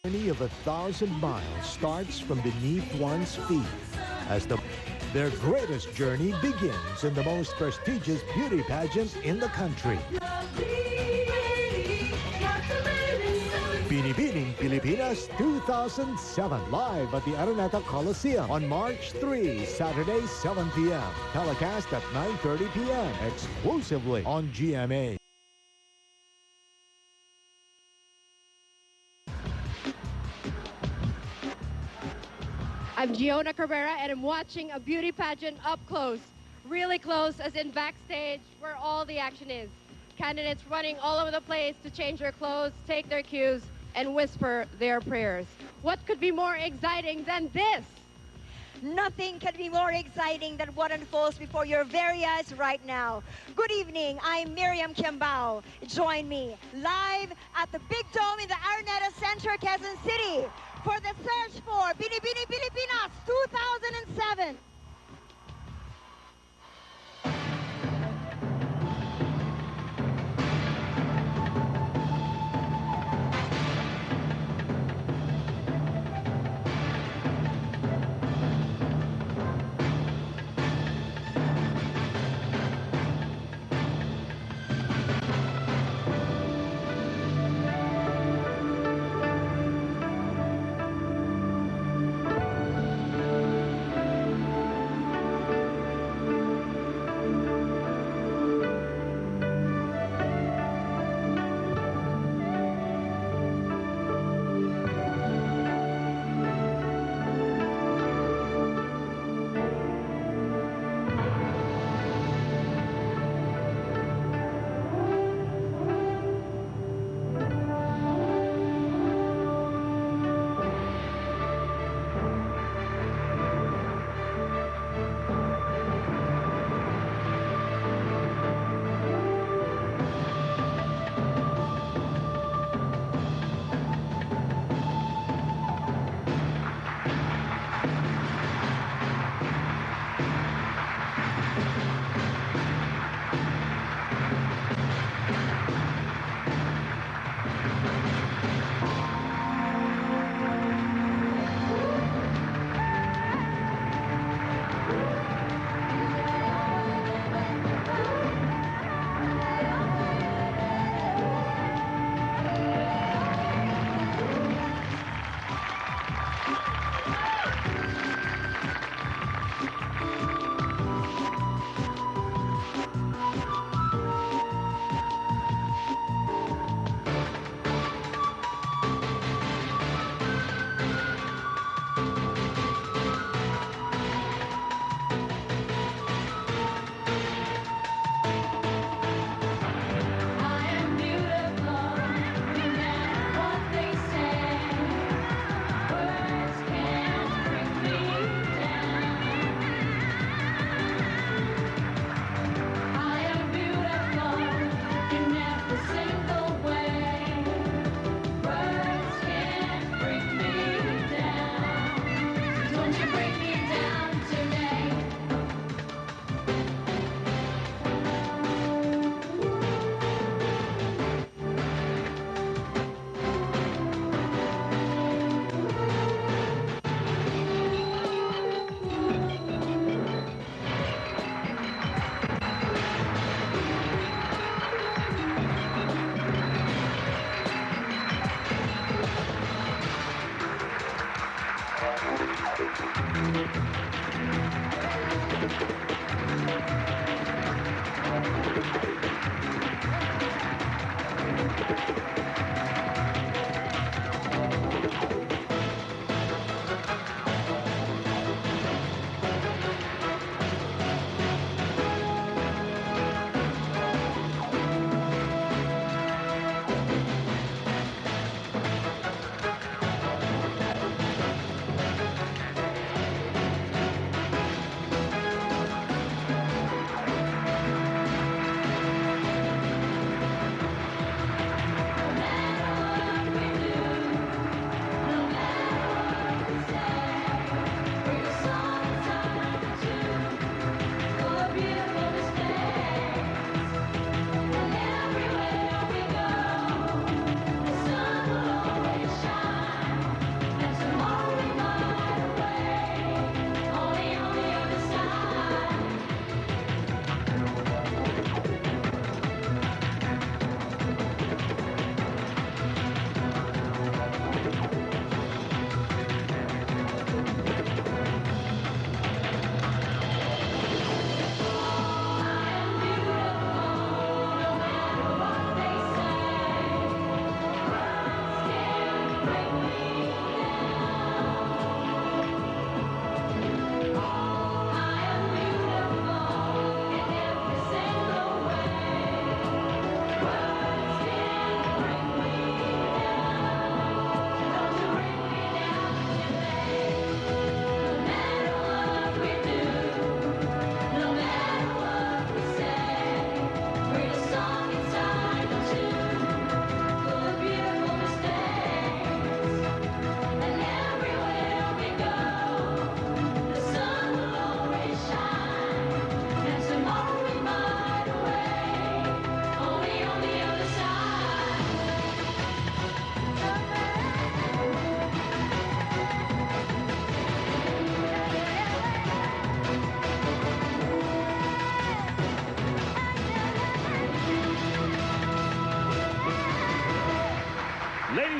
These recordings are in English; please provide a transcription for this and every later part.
journey of 1,000 miles starts from beneath one's feet as their greatest journey begins in the most prestigious beauty pageant in the country. Binibining Pilipinas 2007, live at the Araneta Coliseum on March 3, Saturday, 7 p.m. Telecast at 9:30 p.m. exclusively on GMA. I'm Giona Cabrera and I'm watching a beauty pageant up close. Really close, as in backstage where all the action is. Candidates running all over the place to change their clothes, take their cues, and whisper their prayers. What could be more exciting than this? Nothing can be more exciting than what unfolds before your very eyes right now. Good evening, I'm Miriam Kiambao. Join me live at the Big Dome in the Araneta Center, Quezon City for the search for Binibining Pilipinas 2007.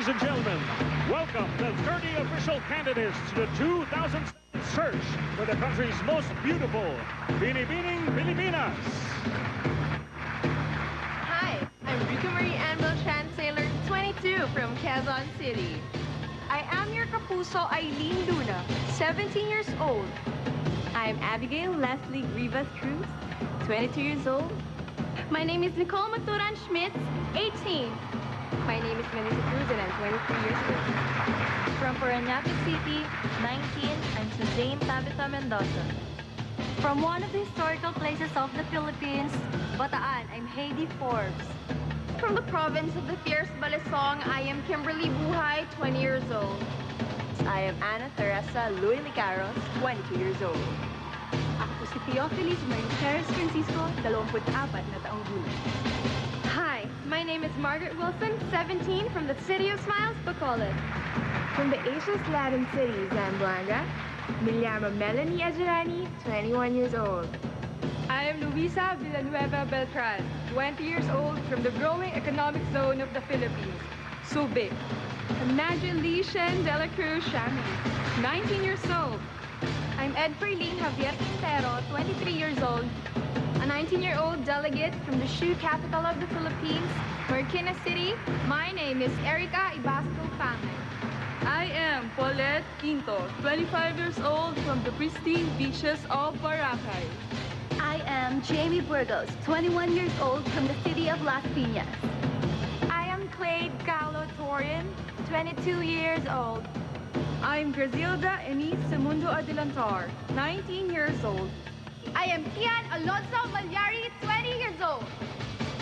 Ladies and gentlemen, welcome the 30 official candidates to the 2007 search for the country's most beautiful Binibining Pilipinas. Hi, I'm Rika Marie Anvil Sailor, 22 from Quezon City. I am your kapuso Eileen Luna, 17 years old. I'm Abigail Leslie Rivas Cruz, 22 years old. My name is Nicole Maturan Schmitz, 18. My name is Melissa Cruz and I'm 23 years old. From Parañaque City, 19, I'm Suzanne Tabitha Mendoza. From one of the historical places of the Philippines, Bataan, I'm Heidi Forbes. From the province of the fierce Balisong, I am Kimberly Buhay, 20 years old. I am Ana Teresa Luis Licaros, 22 years old. Ako si Theophilus Marin Francisco, 24 na taong gulang. Hi, my name is Margaret Wilson, 17, from the city of Smiles, Bacolod. From the Asia's Latin city, Zamboanga, me llamo Melanie Ajarani, 21 years old. I am Luisa Villanueva Beltran, 20 years old, from the growing economic zone of the Philippines, Subic. Imagine Lee Shen de la Cruz Shami, 19 years old. I'm Edferline Javier Quintero, 23 years old, a 19-year-old delegate from the shoe capital of the Philippines, Marikina City. My name is Erica Ibasco Pangay. I am Paulette Quinto, 25 years old, from the pristine beaches of Boracay. I am Jamie Burgos, 21 years old, from the city of Las Piñas. I am Clade Carlo Torin, 22 years old. I'm Grazilda Enis Segundo Adelantar, 19 years old. I am Kian Alonso Malyari, 20 years old.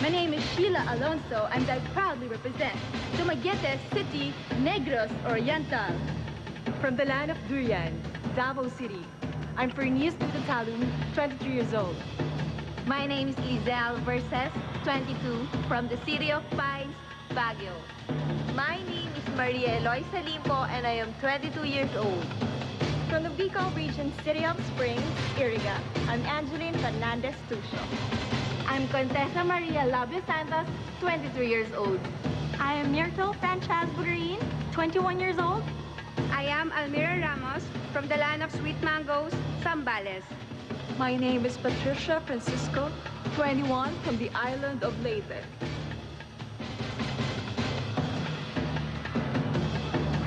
My name is Sheila Alonso, and I proudly represent Dumaguete City, Negros Oriental. From the land of Durian, Davao City, I'm Fernice Dutatalum, 23 years old. My name is Lizelle Verses, 22, from the city of Pines, Baguio. My name is Maria Eloisa Limpo, and I am 22 years old. From the Bicol region, city of Springs, Iriga, I'm Angeline Fernandez Tucho. I'm Contessa Maria Labio Santos, 23 years old. I am Myrtle Franchaz Bugarin, 21 years old. I am Almira Ramos, from the land of sweet mangoes, Zambales. My name is Patricia Francisco, 21, from the island of Leyte.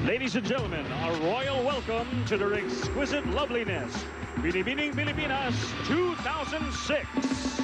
Ladies and gentlemen, a royal welcome to their exquisite loveliness, Binibining Pilipinas 2006.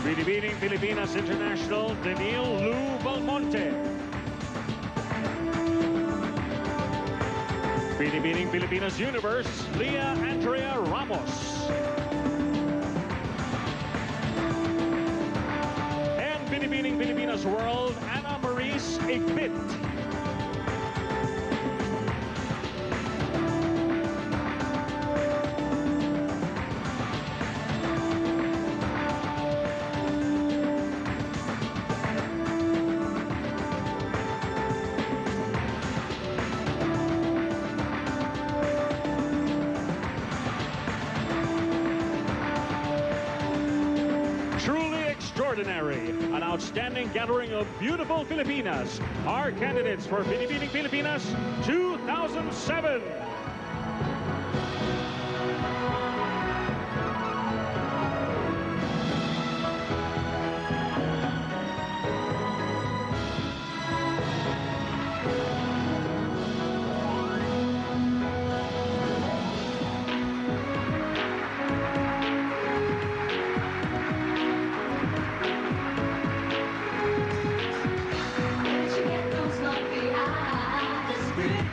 Binibining Pilipinas International, Daniel Lou Belmonte. Binibining Pilipinas Universe, Leah Andrea Ramos. And Binibining Pilipinas World, Ana Maurice Igbit. Extraordinary, an outstanding gathering of beautiful Filipinas. Our candidates for Binibining Pilipinas 2007.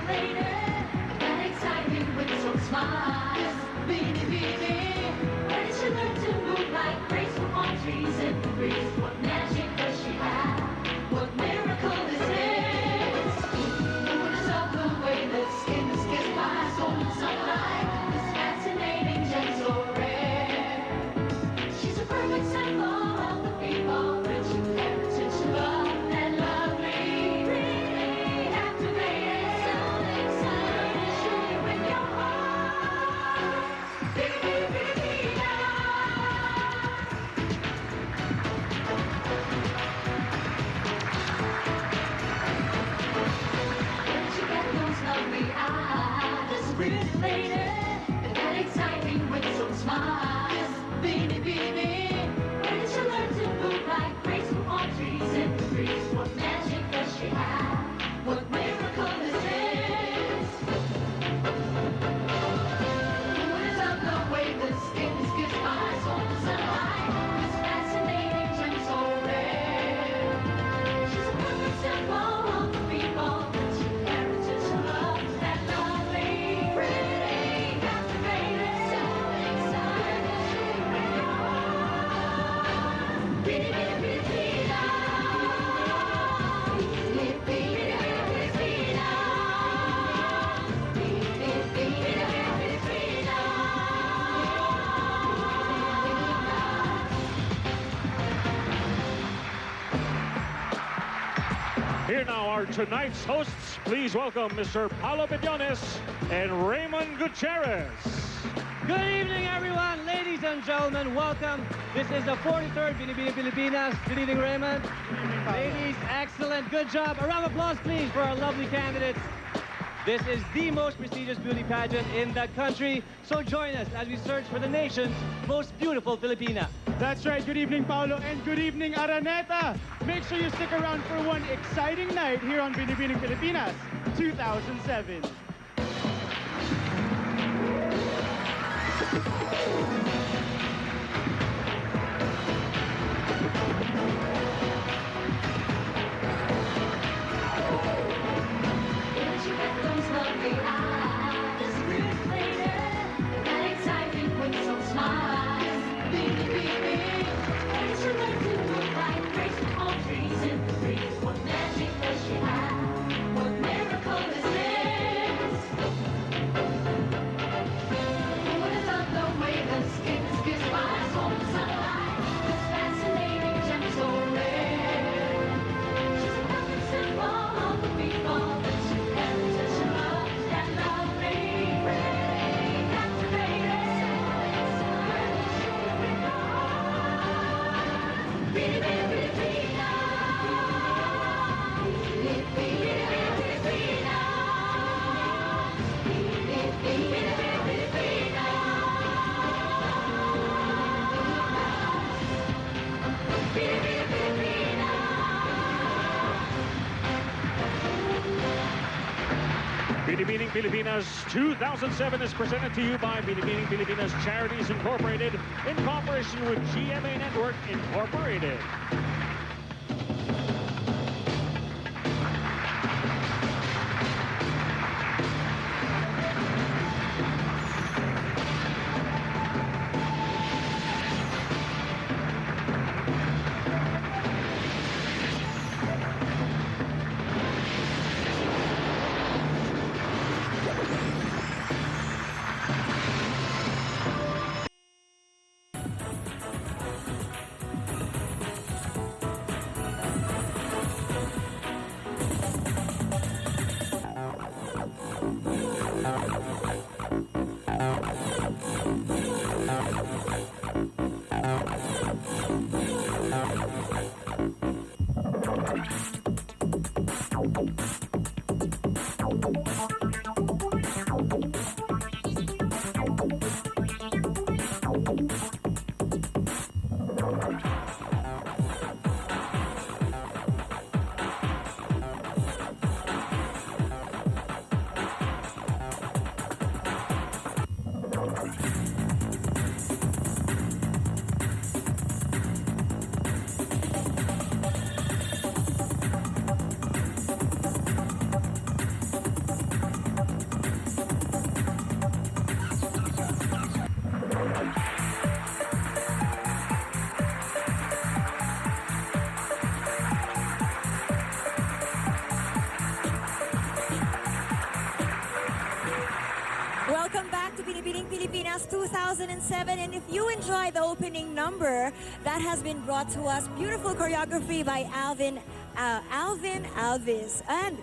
Later, that exciting. Here now are tonight's hosts. Please welcome Mr. Paulo Bediones and Raymond Gutierrez. Good evening, everyone. Ladies and gentlemen, welcome. This is the 43rd Binibining Pilipinas. Good evening, Raymond. Ladies, excellent. Good job. A round of applause, please, for our lovely candidates. This is the most prestigious beauty pageant in the country. So join us as we search for the nation's most beautiful Filipina. That's right. Good evening, Paolo, and good evening, Araneta. Make sure you stick around for one exciting night here on Binibining Pilipinas 2007. Binibining Pilipinas 2007 is presented to you by Binibining Pilipinas Charities Incorporated in cooperation with GMA Network Incorporated. Welcome back to Binibining Pilipinas 2007, and if you enjoy the opening number, that has been brought to us, beautiful choreography by Alvin Alvis, and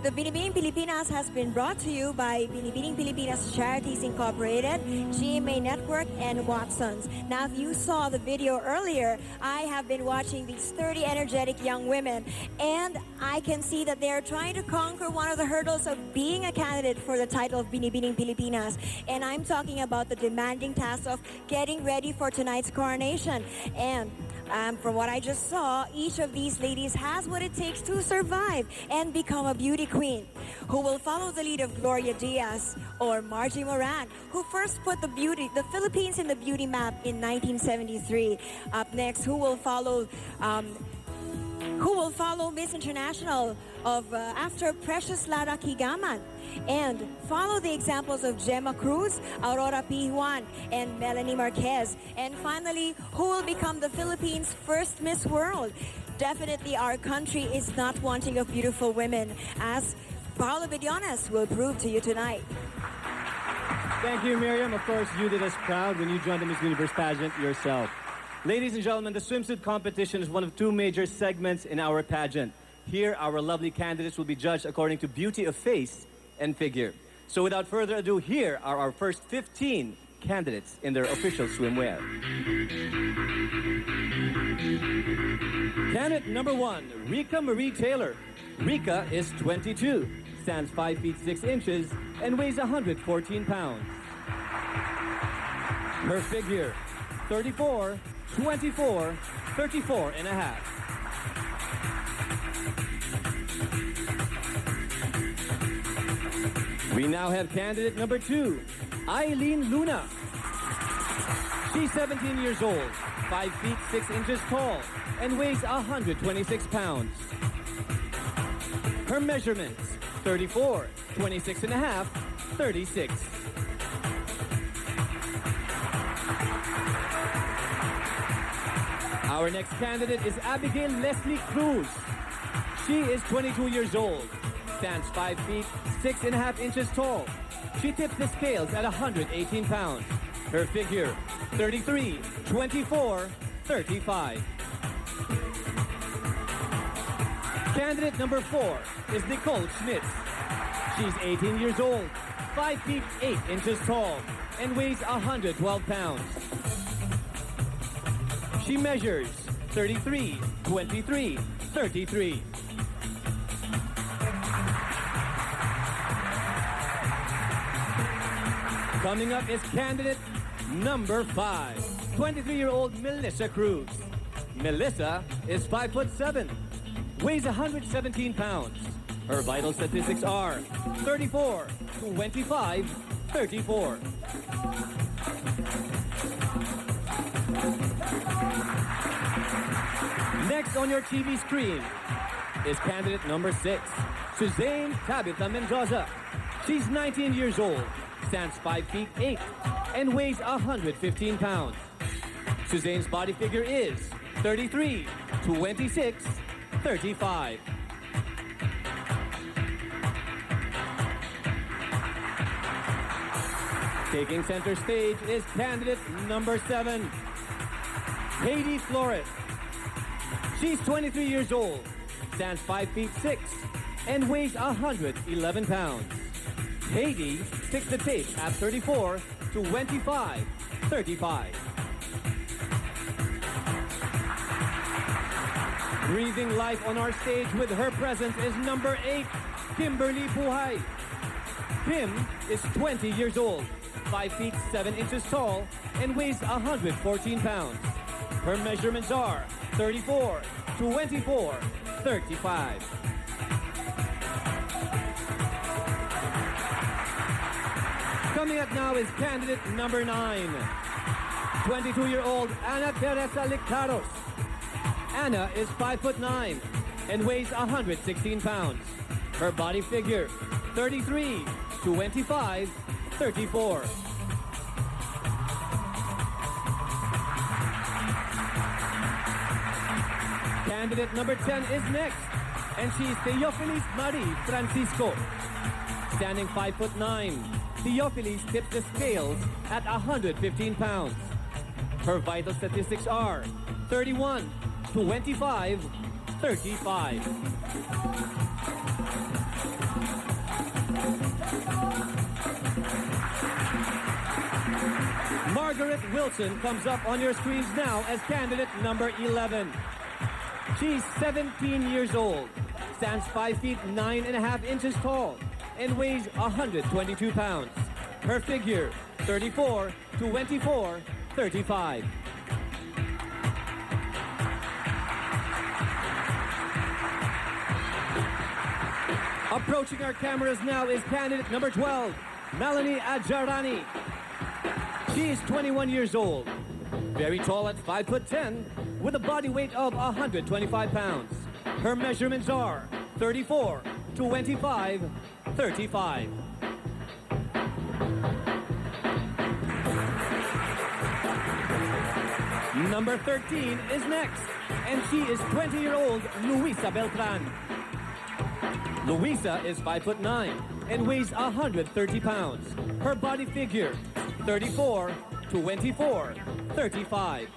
the Binibining Pilipinas has been brought to you by Binibining Pilipinas Charities Incorporated, GMA Network, and Watsons. Now, if you saw the video earlier, I have been watching these 30 energetic young women, and I can see that they're trying to conquer one of the hurdles of being a candidate for the title of Binibining Pilipinas. And I'm talking about the demanding task of getting ready for tonight's coronation. And from what I just saw, each of these ladies has what it takes to survive and become a beauty queen. Who will follow the lead of Gloria Diaz or Margie Moran, who first put the Philippines in the beauty map in 1973. Up next, who will follow Miss International after Precious Lara Kigaman, and follow the examples of Gemma Cruz, Aurora P. Juan, and Melanie Marquez. And finally, who will become the Philippines' first Miss World? Definitely our country is not wanting of beautiful women, as Paulo Bediones will prove to you tonight. Thank you, Miriam. Of course, you did us proud when you joined the Miss Universe pageant yourself. Ladies and gentlemen, the swimsuit competition is one of two major segments in our pageant. Here, our lovely candidates will be judged according to beauty of face and figure. So without further ado, here are our first 15 candidates in their official swimwear. Candidate number 1, Rika Marie Taylor. Rika is 22, stands 5 feet 6 inches, and weighs 114 pounds. Her figure, 34, 24, 34 and a half. We now have candidate number 2, Eileen Luna. She's 17 years old, 5 feet 6 inches tall, and weighs 126 pounds. Her measurements, 34, 26 and a half, 36. Our next candidate is Abigail Leslie Cruz. She is 22 years old, stands 5 feet 6 and a half inches tall. She tips the scales at 118 pounds. Her figure, 33, 24, 35. Candidate number 4 is Nicole Schmitz. She's 18 years old, 5 feet 8 inches tall, and weighs 112 pounds. She measures 33, 23, 33. Coming up is candidate number 5, 23-year-old Melissa Cruz. Melissa is 5'7", weighs 117 pounds. Her vital statistics are 34, 25, 34. Next on your TV screen is candidate number 6, Suzanne Tabitha Mendoza. She's 19 years old, stands 5 feet 8, and weighs 115 pounds. Suzanne's body figure is 33, 26, 35. Taking center stage is candidate number 7, Heidi Flores. She's 23 years old, stands 5 feet 6, and weighs 111 pounds. Heidi sticks the tape at 34, 25, 35. Breathing life on our stage with her presence is number 8, Kimberly Buhay. Kim is 20 years old, 5 feet 7 inches tall, and weighs 114 pounds. Her measurements are 34, 24, 35. Coming up now is candidate number 9, 22-year-old Ana Teresa Lictaros. Anna is 5'9" and weighs 116 pounds. Her body figure, 33, 25, 34. Candidate number 10 is next, and she's Teofilis Marie Francisco. Standing 5'9", Teofilis tips the scales at 115 pounds. Her vital statistics are 31, 25, 35. Margaret Wilson comes up on your screens now as candidate number 11. She's 17 years old, stands 5 feet 9 and a half inches tall, and weighs 122 pounds. Her figure, 34, 24, 35. Approaching our cameras now is candidate number 12, Melanie Adjarani. She is 21 years old, very tall at 5'10", with a body weight of 125 pounds. Her measurements are 34, 25, 35. Number 13 is next, and she is 20-year-old Luisa Beltran. Luisa is 5'9" and weighs 130 pounds. Her body figure, 34, 24, 35.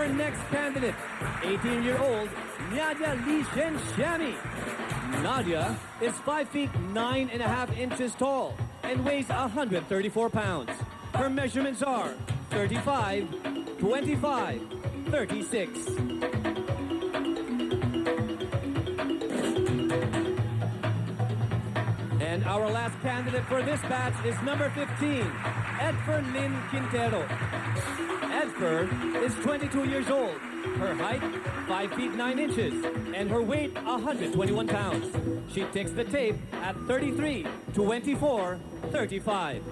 Our next candidate, 18-year-old Nadia Lee Shami. Nadia is 5 feet 9.5 inches tall and weighs 134 pounds. Her measurements are 35, 25, 36. And our last candidate for this batch is number 15, Edfer Lynn Quintero. Edfer is 22 years old. Her height, 5 feet 9 inches, and her weight, 121 pounds. She takes the tape at 33, 24, 35.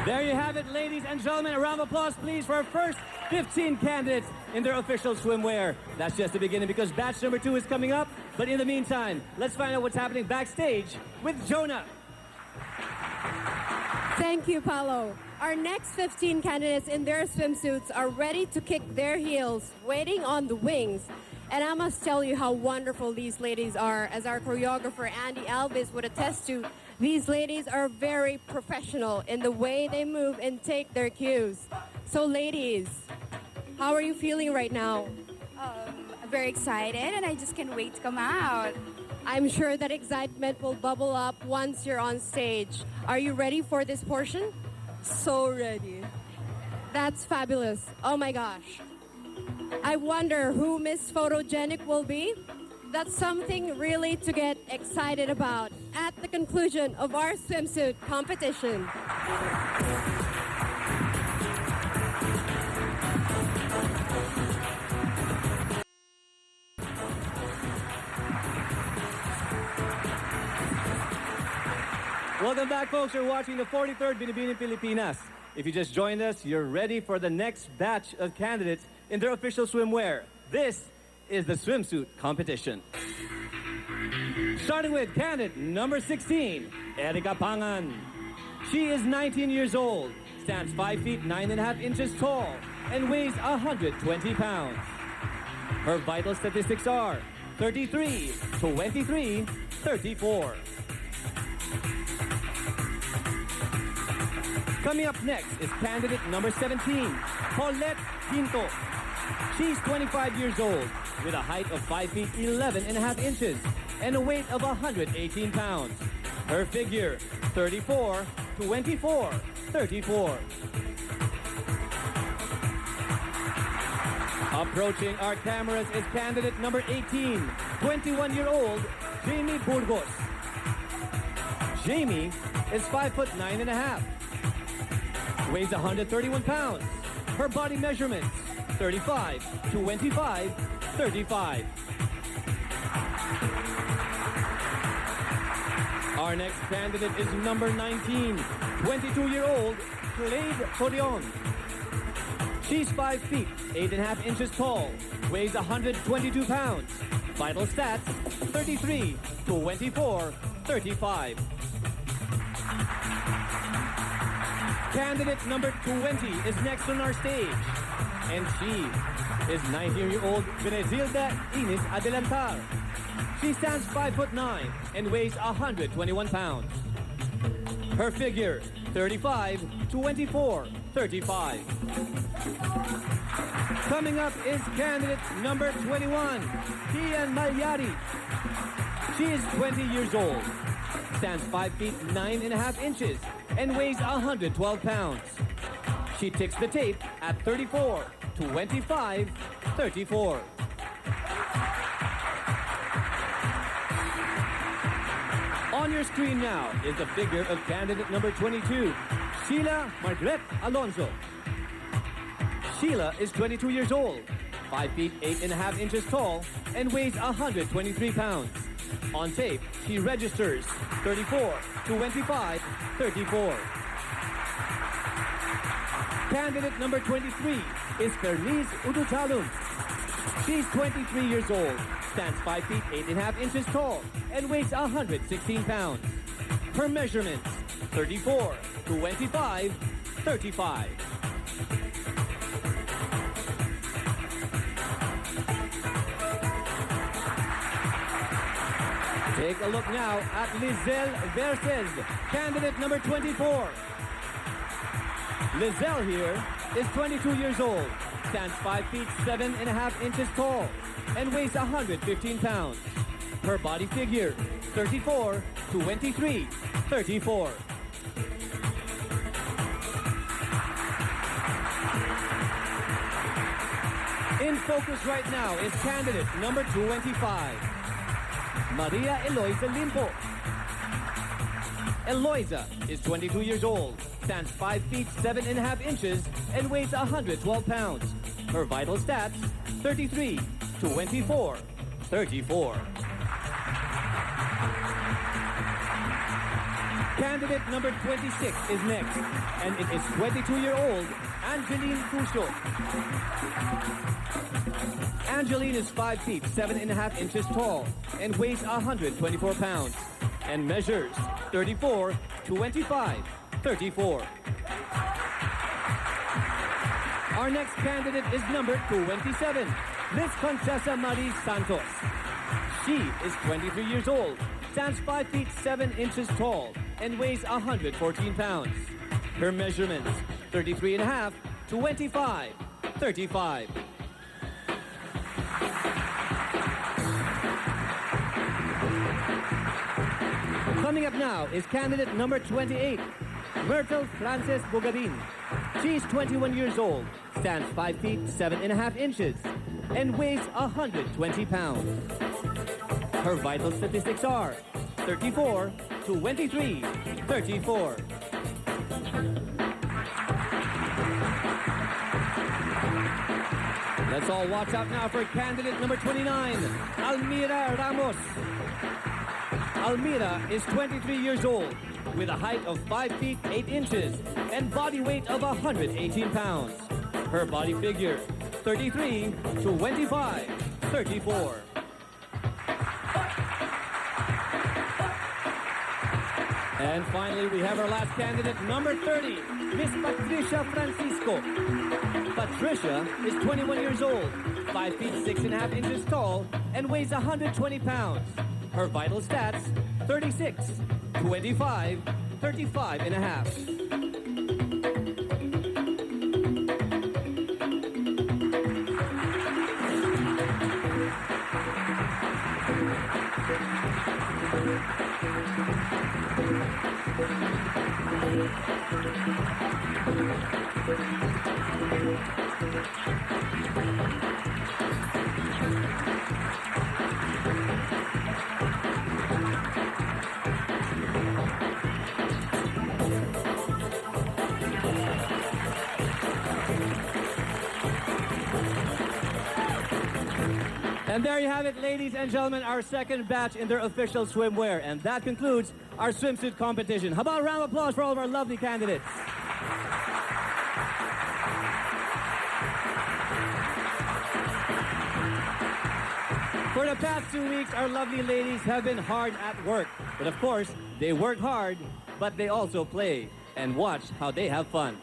There you have it, ladies and gentlemen. A round of applause, please, for our first 15 candidates in their official swimwear. That's just the beginning because batch number 2 is coming up. But in the meantime, let's find out what's happening backstage with Jonah. Thank you, Paolo. Our next 15 candidates in their swimsuits are ready to kick their heels, waiting on the wings. And I must tell you how wonderful these ladies are. As our choreographer, Andy Alvis, would attest to, these ladies are very professional in the way they move and take their cues. So ladies, how are you feeling right now? Very excited, and I just can't wait to come out. I'm sure that excitement will bubble up once you're on stage. Are you ready for this portion? So ready. That's fabulous. Oh my gosh. I wonder who Miss Photogenic will be. That's something really to get excited about at the conclusion of our swimsuit competition. Welcome back, folks. You're watching the 43rd Binibining Pilipinas. If you just joined us, you're ready for the next batch of candidates in their official swimwear. This is the swimsuit competition. Starting with candidate number 16, Erika Pangan. She is 19 years old, stands 5 feet 9.5 inches tall, and weighs 120 pounds. Her vital statistics are 33, 23, 34. Coming up next is candidate number 17, Paulette Pinto. She's 25 years old with a height of 5 feet 11.5 inches and a weight of 118 pounds. Her figure, 34, 24, 34. Approaching our cameras is candidate number 18, 21-year-old Jamie Burgos. Jamie is 5 foot 9.5. Weighs 131 pounds. Her body measurements, 35, 25, 35. Our next candidate is number 19, 22-year-old Clade Corion. She's 5 feet, 8.5 inches tall, weighs 122 pounds. Vital stats, 33, 24, 35. Candidate number 20 is next on our stage. And she is 19-year-old Benezilda Ines Adelantar. She stands 5 foot 9 and weighs 121 pounds. Her figure, 35, 24, 35. Coming up is candidate number 21, Kian Malyari. She is 20 years old, stands 5 feet 9.5 inches, and weighs 112 pounds. She ticks the tape at 34, 25, 34. On your screen now is the figure of candidate number 22, Sheila Margaret Alonso. Sheila is 22 years old, 5 feet 8.5 inches tall, and weighs 123 pounds. On tape, she registers 34, 25, 34. Candidate number 23 is Perliz Udutalum. She's 23 years old, stands 5 feet 8.5 inches tall, and weighs 116 pounds. Her measurements, 34, 25, 35. Take a look now at Lizelle Verses, candidate number 24. Lizelle here is 22 years old, stands 5 feet 7.5 inches tall, and weighs 115 pounds. Her body figure, 34, 23, 34. In focus right now is candidate number 25, Maria Eloisa Limpo. Eloisa is 22 years old, stands 5 feet 7.5 inches, and weighs 112 pounds. Her vital stats, 33, 24, 34. Candidate number 26 is next, and it is 22-year-old Angeline Cusio. Angeline is 5 feet 7.5 inches tall and weighs 124 pounds and measures 34, 25, 34. Our next candidate is number 27, Miss Contessa Marie Santos. She is 23 years old, stands 5 feet 7 inches tall, and weighs 114 pounds. Her measurements, 33.5, 25, 35. Coming up now is candidate number 28, Myrtle Frances Bogarin. She's 21 years old, stands 5 feet 7.5 inches, and weighs 120 pounds. Her vital statistics are 34, 23, 34. Let's all watch out now for candidate number 29, Almira Ramos. Almira is 23 years old, with a height of 5 feet 8 inches and body weight of 118 pounds. Her body figure, 33, 25, 34. And finally, we have our last candidate, number 30, Miss Patricia Francisco. Patricia is 21 years old, 5 feet 6.5 inches tall, and weighs 120 pounds. Her vital stats, 36, 25, 35 and a half. And there you have it, ladies and gentlemen, our second batch in their official swimwear. And that concludes our swimsuit competition. How about a round of applause for all of our lovely candidates? For the past 2 weeks, our lovely ladies have been hard at work. But of course, they work hard, but they also play. And watch how they have fun.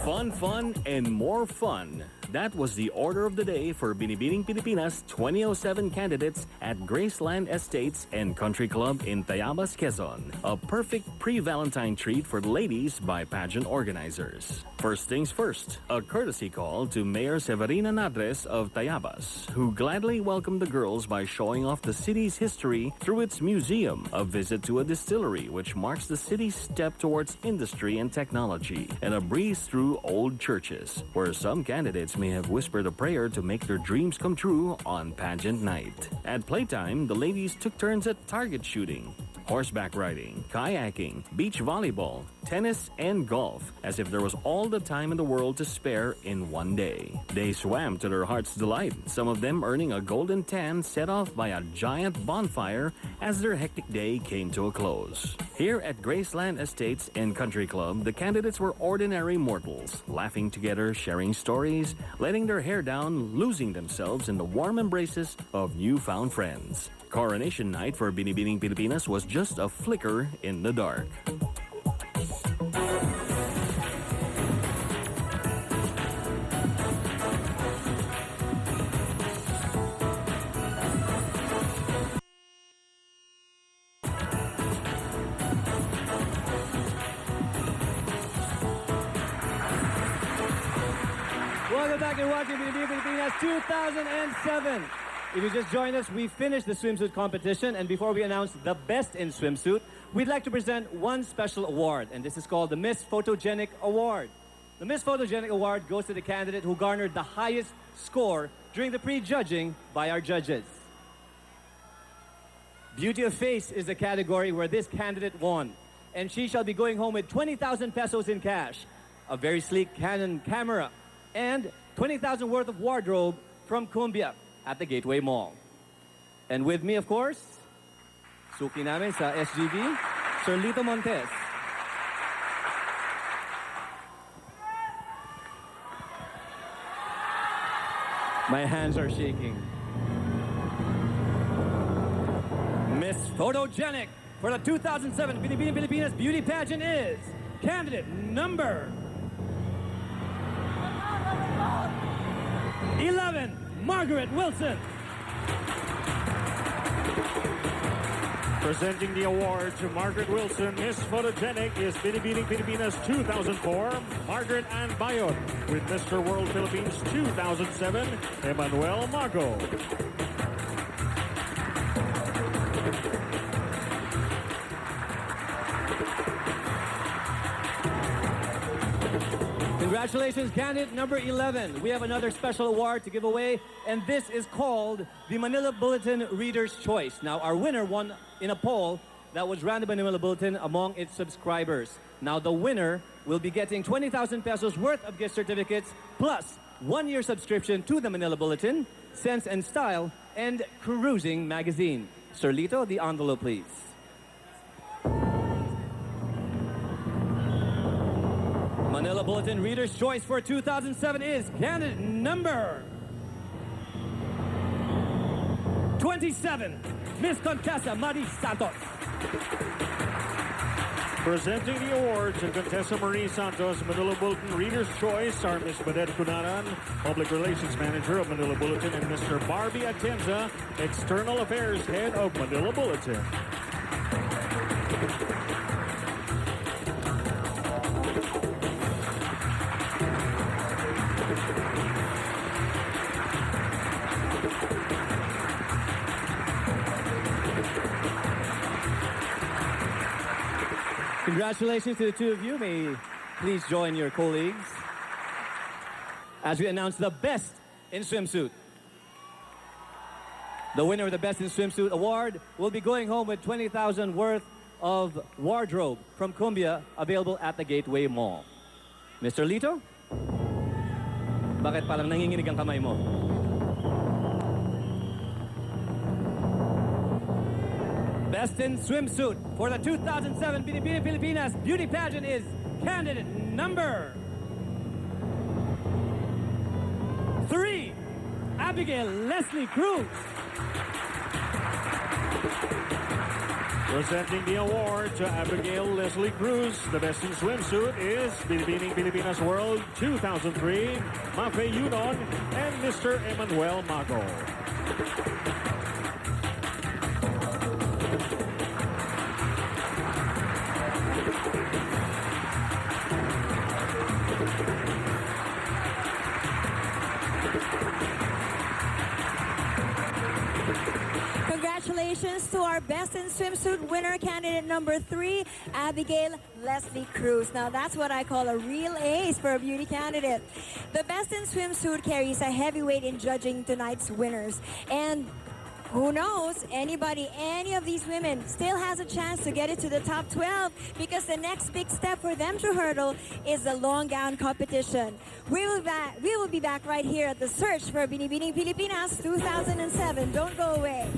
Fun, fun, and more fun. That was the order of the day for Binibining Pilipinas 2007 candidates at Graceland Estates and Country Club in Tayabas, Quezon. A perfect pre-Valentine treat for ladies by pageant organizers. First things first, a courtesy call to Mayor Severina Nadres of Tayabas, who gladly welcomed the girls by showing off the city's history through its museum, a visit to a distillery which marks the city's step towards industry and technology, and a breeze through old churches, where some candidates may have whispered a prayer to make their dreams come true on pageant night. At playtime, the ladies took turns at target shooting. horseback riding, kayaking, beach volleyball, tennis, and golf, as if there was all the time in the world to spare in one day. They swam to their heart's delight, some of them earning a golden tan set off by a giant bonfire as their hectic day came to a close. Here at Graceland Estates and Country Club, the candidates were ordinary mortals, laughing together, sharing stories, letting their hair down, losing themselves in the warm embraces of newfound friends. Coronation night for Binibining Pilipinas was just a flicker in the dark. Welcome back and watching Binibining Pilipinas 2007. If you just joined us, we finished the swimsuit competition, and before we announce the best in swimsuit, we'd like to present one special award, and this is called the Miss Photogenic Award. The Miss Photogenic Award goes to the candidate who garnered the highest score during the pre-judging by our judges. Beauty of face is the category where this candidate won, and she shall be going home with 20,000 pesos in cash, a very sleek Canon camera, and 20,000 worth of wardrobe from Cumbia at the Gateway Mall. And with me, of course, suki namin sa SGV, Sir Lito Montes. My hands are shaking. Miss Photogenic for the 2007 Binibining Pilipinas Beauty Pageant is candidate number 11, Margaret Wilson. Presenting the award to Margaret Wilson, Miss Photogenic is Binibining Pilipinas 2004, Margaret Ann Bayot, with Mr. World Philippines 2007, Emmanuel Mago. Congratulations, candidate number 11. We have another special award to give away, and this is called the Manila Bulletin Reader's Choice. Now, our winner won in a poll that was ran by Manila Bulletin among its subscribers. Now, the winner will be getting 20,000 pesos worth of gift certificates, plus 1-year subscription to the Manila Bulletin, Sense and Style, and Cruising Magazine. Sir Lito, the envelope, please. Manila Bulletin Reader's Choice for 2007 is candidate number 27, Miss Contessa Marie Santos. Presenting the award to Contessa Marie Santos, Manila Bulletin Reader's Choice are Miss Badet Cunanan, Public Relations Manager of Manila Bulletin, and Mr. Barbie Atienza, External Affairs Head of Manila Bulletin. Congratulations to the two of you. May you please join your colleagues as we announce the best in swimsuit. The winner of the Best in Swimsuit Award will be going home with 20,000 worth of wardrobe from Cumbia, available at the Gateway Mall. Mr. Lito? Bakit parang nanginginig ang kamay mo? Best in Swimsuit for the 2007 Binibining Pilipinas Beauty Pageant is candidate number 3, Abigail Leslie Cruz. Presenting the award to Abigail Leslie Cruz, the Best in Swimsuit is Binibining Pilipinas World 2003, Mafe Yunon, and Mr. Emmanuel Mago. Congratulations to our Best in Swimsuit winner, candidate number 3, Abigail Leslie Cruz. Now, that's what I call a real ace for a beauty candidate. The Best in Swimsuit carries a heavyweight in judging tonight's winners. And Who knows? Any of these women still has a chance to get it to the top 12 because the next big step for them to hurdle is the long gown competition. We will be back right here at the Search for Binibining Pilipinas 2007. Don't go away.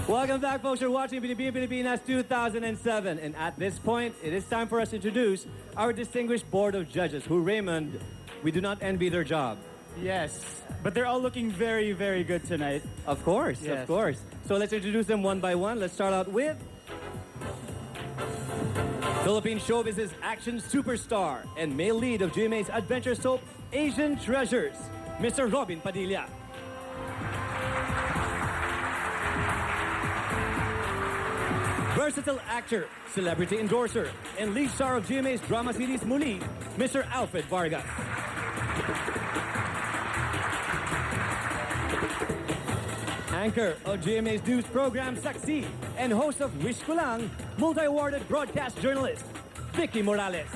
Welcome back, folks. You're watching Binibining Pilipinas 2007. And at this point, it is time for us to introduce our distinguished board of judges, who, Raymond, we do not envy their job. Yes, but they're all looking very, very good tonight. Of course, Yes. of course. So let's introduce them one by one. Let's start out with Philippine showbiz's action superstar and male lead of GMA's adventure soap, Asian Treasures, Mr. Robin Padilla. Versatile actor, celebrity endorser, and lead star of GMA's drama series Muli, Mr. Alfred Vargas. Anchor of GMA's news program Saksi and host of Wish Ko Lang, multi-awarded broadcast journalist, Vicky Morales.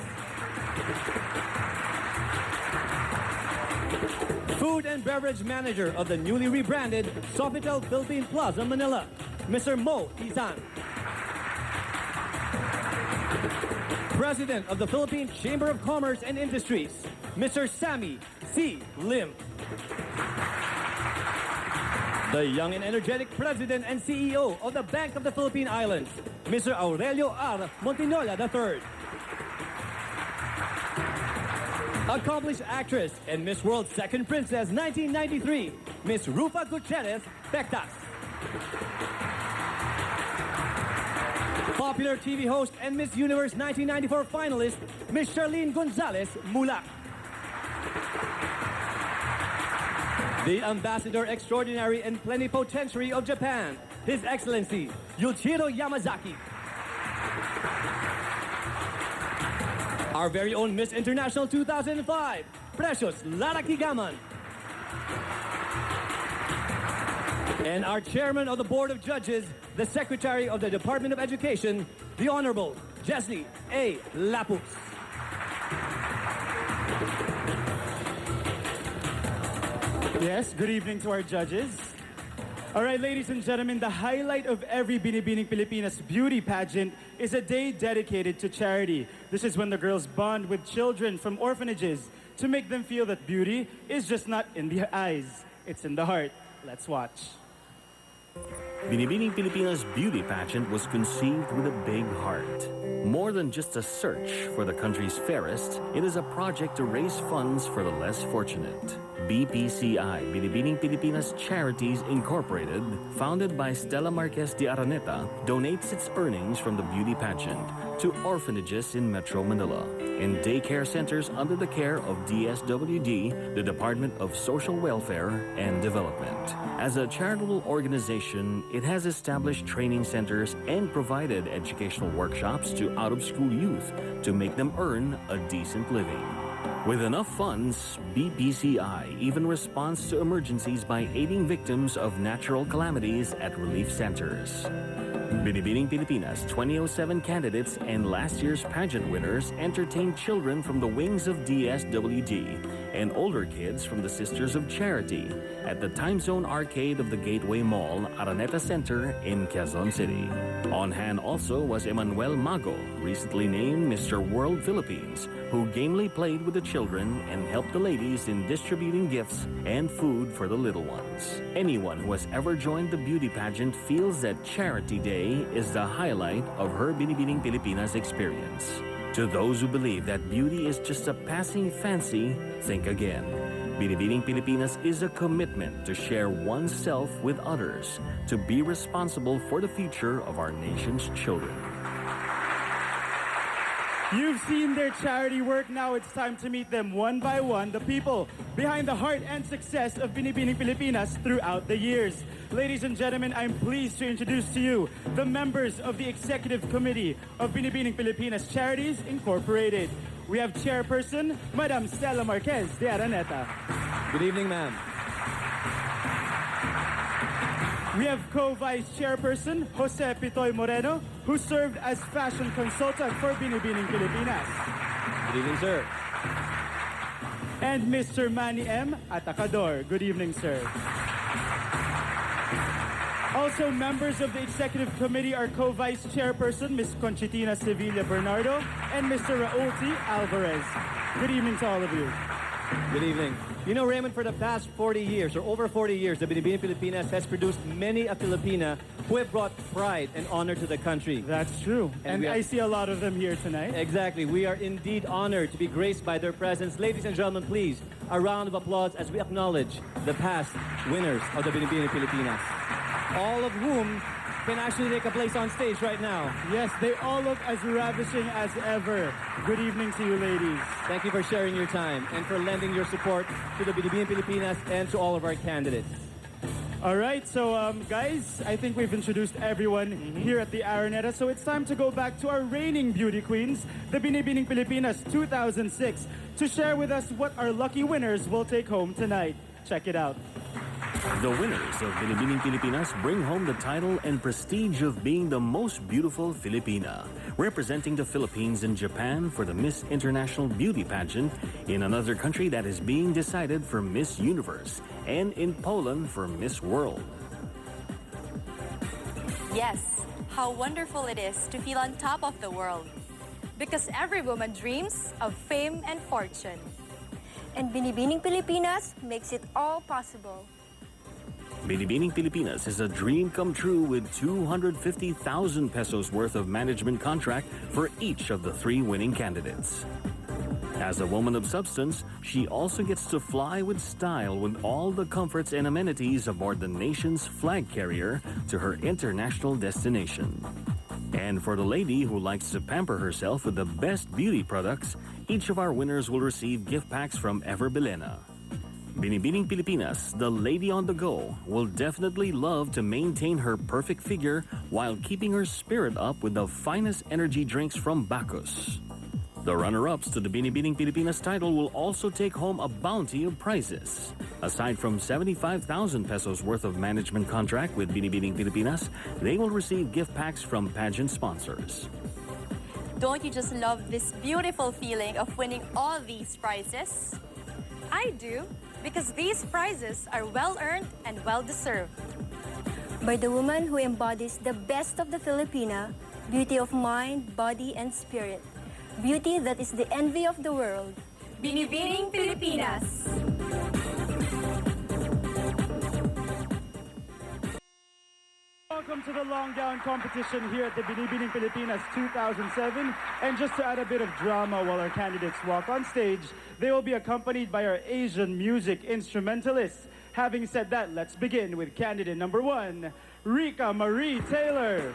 Food and beverage manager of the newly rebranded Sofitel Philippine Plaza, Manila, Mr. Mo Isan. President of the Philippine Chamber of Commerce and Industries, Mr. Sammy C. Lim. The young and energetic President and CEO of the Bank of the Philippine Islands, Mr. Aurelio R. Montinola III. Accomplished actress and Miss World Second Princess 1993, Miss Rufa Gutierrez Pectas. Popular TV host and Miss Universe 1994 finalist, Miss Charlene Gonzalez Mulak. The Ambassador Extraordinary and Plenipotentiary of Japan, His Excellency Yuichiro Yamazaki. Our very own Miss International 2005, Precious Lara Kigaman. And our chairman of the Board of Judges, the Secretary of the Department of Education, the Honorable Jessie A. Lapus. Yes, good evening to our judges. All right, ladies and gentlemen, the highlight of every Binibining Pilipinas beauty pageant is a day dedicated to charity. This is when the girls bond with children from orphanages to make them feel that beauty is just not in the eyes, it's in the heart. Let's watch. Binibining Pilipinas beauty pageant was conceived with a big heart. More than just a search for the country's fairest, it is a project to raise funds for the less fortunate. BPCI, Binibining Pilipinas Charities Incorporated, founded by Stella Marquez de Araneta, donates its earnings from the beauty pageant to orphanages in Metro Manila and daycare centers under the care of DSWD, the Department of Social Welfare and Development. As a charitable organization, it has established training centers and provided educational workshops to out-of-school youth to make them earn a decent living. With enough funds, BPCI even responds to emergencies by aiding victims of natural calamities at relief centers. Binibining Pilipinas 2007 candidates and last year's pageant winners entertained children from the wings of DSWD and older kids from the Sisters of Charity at the Time Zone Arcade of the Gateway Mall, Araneta Center in Quezon City. On hand also was Emmanuel Mago, recently named Mr. World Philippines, who gamely played with the children and helped the ladies in distributing gifts and food for the little ones. Anyone who has ever joined the beauty pageant feels that Charity Day is the highlight of her Binibining Pilipinas experience. To those who believe that beauty is just a passing fancy, think again. Binibining Pilipinas is a commitment to share oneself with others, to be responsible for the future of our nation's children. You've seen their charity work. Now it's time to meet them one by one, the people behind the heart and success of Binibining Pilipinas throughout the years. Ladies and gentlemen, I'm pleased to introduce to you the members of the Executive Committee of Binibining Pilipinas Charities Incorporated. We have Chairperson, Madam Stella Marquez de Araneta. Good evening, ma'am. We have co-vice chairperson Jose Pitoy Moreno, who served as fashion consultant for Binibining Pilipinas. Good evening, sir. And Mr. Manny M. Atacador. Good evening, sir. Also, members of the executive committee are co-vice chairperson Ms. Conchitina Sevilla Bernardo and Mr. Raul T. Alvarez. Good evening to all of you. Good evening. You know, Raymond, for the past 40 years, or over 40 years, the Binibining Pilipinas has produced many a Filipina who have brought pride and honor to the country. That's true. And I see a lot of them here tonight. Exactly. We are indeed honored to be graced by their presence. Ladies and gentlemen, please, a round of applause as we acknowledge the past winners of the Binibining Pilipinas, all of whom can actually take a place on stage right now. Yes, they all look as ravishing as ever. Good evening to you, ladies. Thank you for sharing your time and for lending your support to the Binibining Pilipinas and to all of our candidates. All right, so guys, I think we've introduced everyone here at the Araneta, so it's time to go back to our reigning beauty queens, the Binibining Pilipinas 2006, to share with us what our lucky winners will take home tonight. Check it out. The winners of Binibining Pilipinas bring home the title and prestige of being the most beautiful Filipina, representing the Philippines in Japan for the Miss International Beauty Pageant, in another country that is being decided for Miss Universe, and in Poland for Miss World. Yes, how wonderful it is to feel on top of the world, because every woman dreams of fame and fortune. And Binibining Pilipinas makes it all possible. Binibining Pilipinas is a dream come true with 250,000 pesos worth of management contract for each of the 3 winning candidates. As a woman of substance, she also gets to fly with style with all the comforts and amenities aboard the nation's flag carrier to her international destination. And for the lady who likes to pamper herself with the best beauty products, each of our winners will receive gift packs from Ever Bilena. Binibining Pilipinas, the lady on the go, will definitely love to maintain her perfect figure while keeping her spirit up with the finest energy drinks from Bacchus. The runner-ups to the Binibining Pilipinas title will also take home a bounty of prizes. Aside from 75,000 pesos worth of management contract with Binibining Pilipinas, they will receive gift packs from pageant sponsors. Don't you just love this beautiful feeling of winning all these prizes? I do, because these prizes are well-earned and well-deserved. By the woman who embodies the best of the Filipina, beauty of mind, body, and spirit. Beauty that is the envy of the world. Binibining Pilipinas! Welcome to the long gown competition here at the Binibining Pilipinas 2007. And just to add a bit of drama while our candidates walk on stage, they will be accompanied by our Asian music instrumentalists. Having said that, let's begin with candidate number 1, Rika Marie Taylor.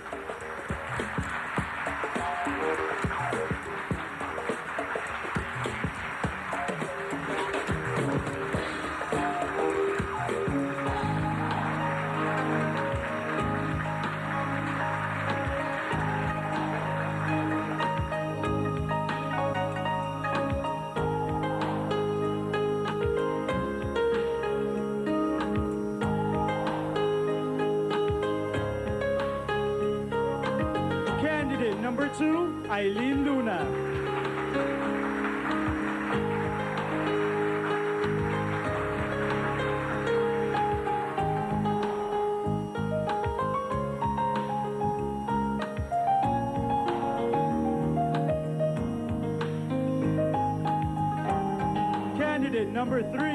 Number 2, Eileen Luna. Candidate number 3,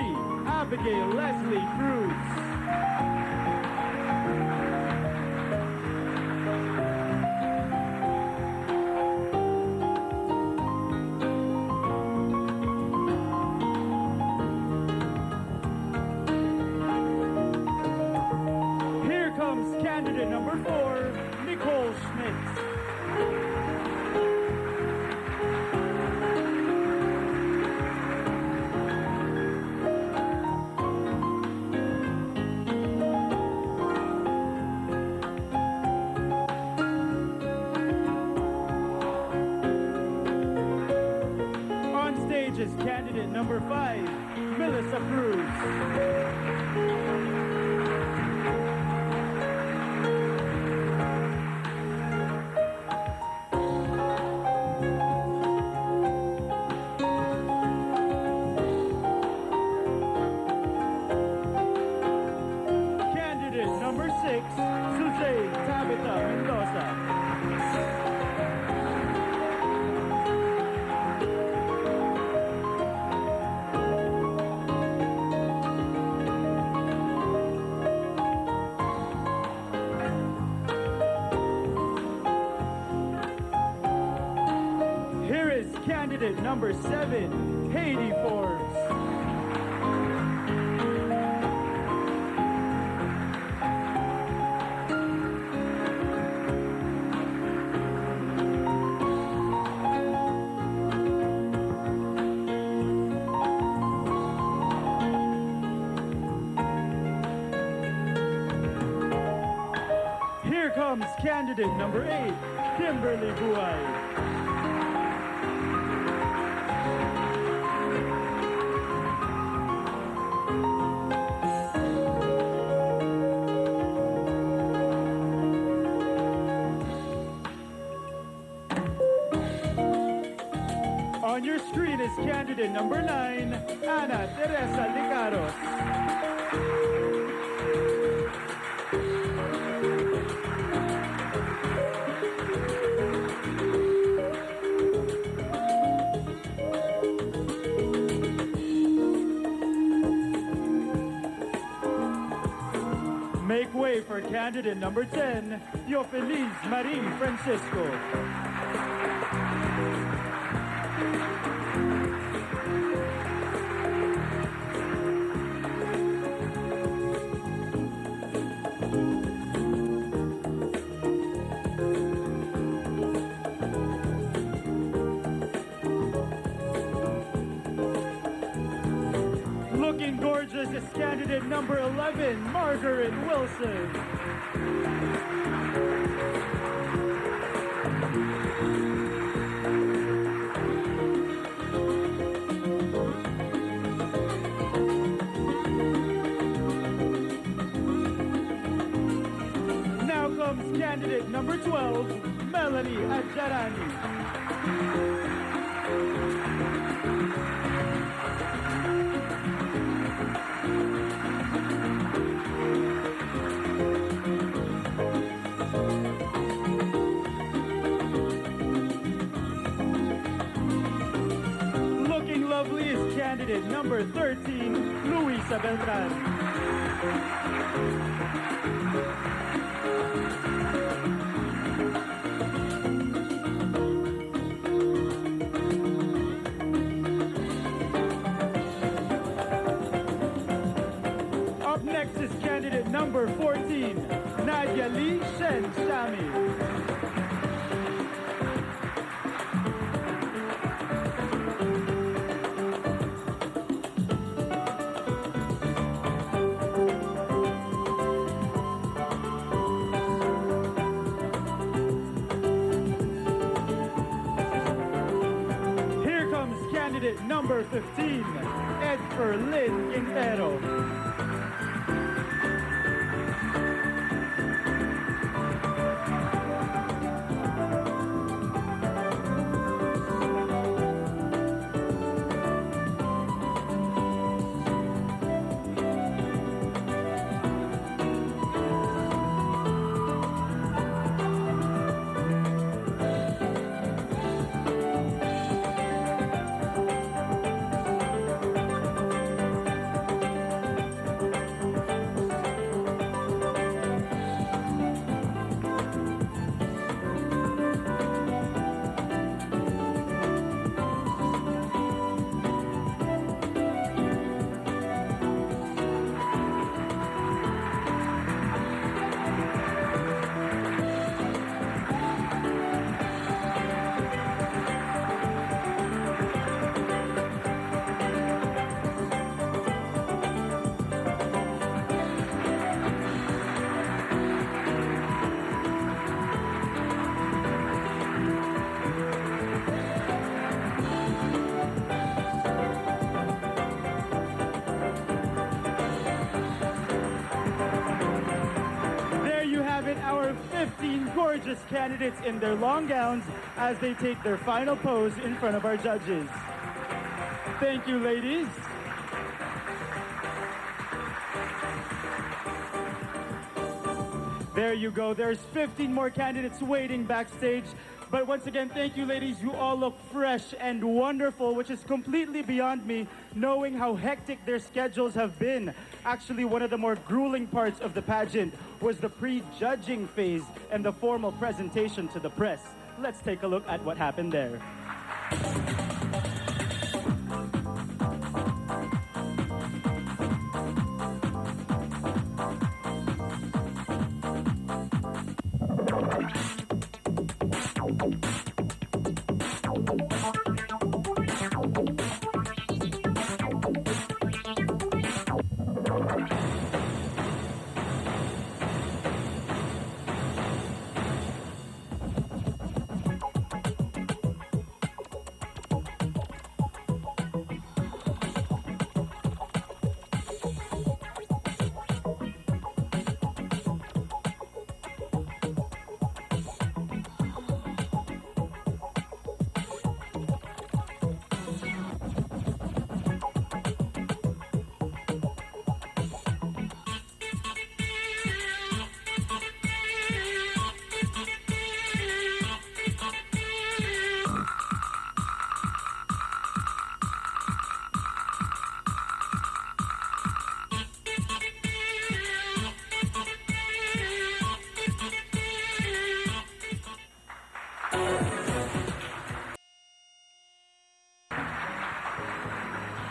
Abigail Leslie Cruz. Candidate number 4, Nicole Schmitz. On stage is candidate number 5, Melissa Cruz. Here is candidate number 7, Haiti Forbes. Here comes candidate number 8, Kimberly Buay. On your screen is candidate number 9, Ana Teresa Licaros. Make way for candidate number 10, Yofeliz Marie Francisco. Looking gorgeous is candidate number 11, Margaret Wilson. Now comes candidate number 12, Melanie Adjarani. Looking lovely is candidate number 13, Luisa Beltran. Up next is candidate number 14, Nadia Lee Shen Shami. Here comes candidate number 15, Edfer Lynn Quintero. Our 15 gorgeous candidates in their long gowns as they take their final pose in front of our judges. Thank you, ladies. There you go. There's 15 more candidates waiting backstage. But once again, thank you, ladies. You all look fresh and wonderful, which is completely beyond me, knowing how hectic their schedules have been. Actually, one of the more grueling parts of the pageant was the pre-judging phase and the formal presentation to the press. Let's take a look at what happened there.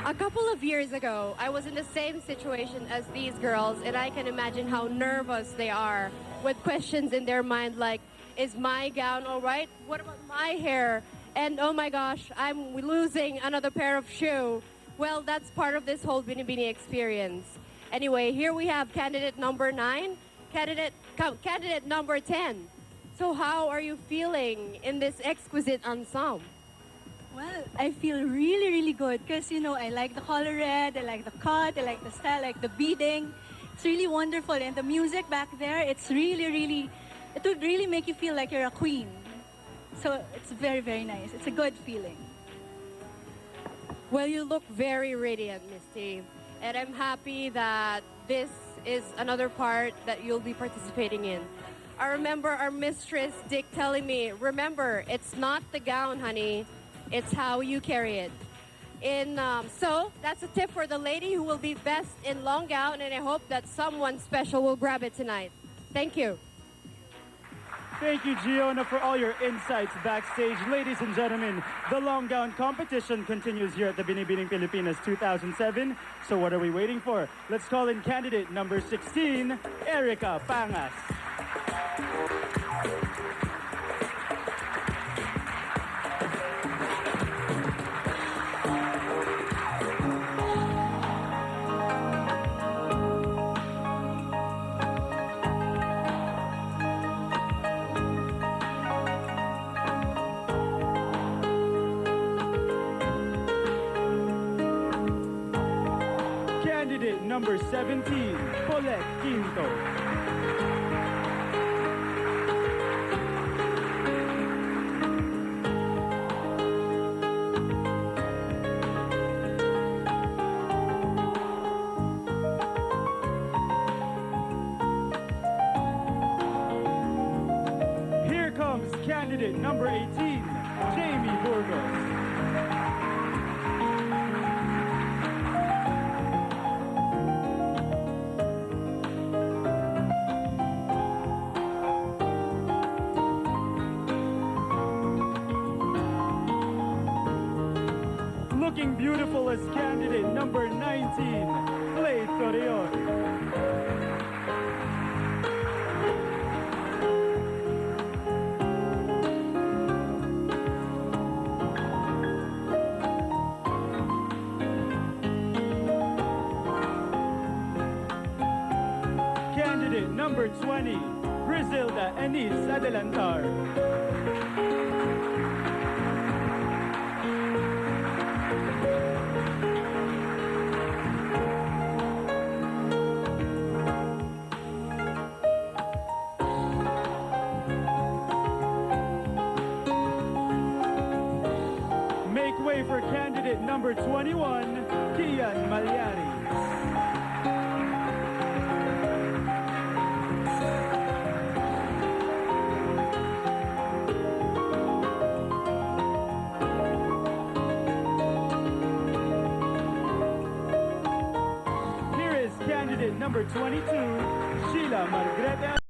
A couple of years ago, I was in the same situation as these girls, and I can imagine how nervous they are with questions in their mind like, is my gown all right? What about my hair? And oh my gosh, I'm losing another pair of shoe. Well, that's part of this whole Binibini experience. Anyway, here we have candidate number 9, candidate number 10. So how are you feeling in this exquisite ensemble? Well, I feel really, really good because, you know, I like the color red, I like the cut, I like the style, I like the beading. It's really wonderful. And the music back there, it's really, really, it would really make you feel like you're a queen. So it's very, very nice. It's a good feeling. Well, you look very radiant, Misty. And I'm happy that this is another part that you'll be participating in. I remember our mistress, Dick, telling me, remember, it's not the gown, honey. It's how you carry it. So that's a tip for the lady who will be best in long gown, and I hope that someone special will grab it tonight. Thank you. Thank you, Giona, for all your insights backstage. Ladies and gentlemen, the long gown competition continues here at the Binibining Pilipinas 2007. So what are we waiting for? Let's call in candidate number 16, Erica Pangas. Candidate number 17, Paulette Quinto. Here comes candidate number 18, Jamie Burgos. Looking beautiful as candidate number 19, Clay Torreon. Candidate number 20, Griselda Enis Adelantar. Make way for candidate number 21, Kian Malyari. Here is candidate number 22, Sheila Margreta.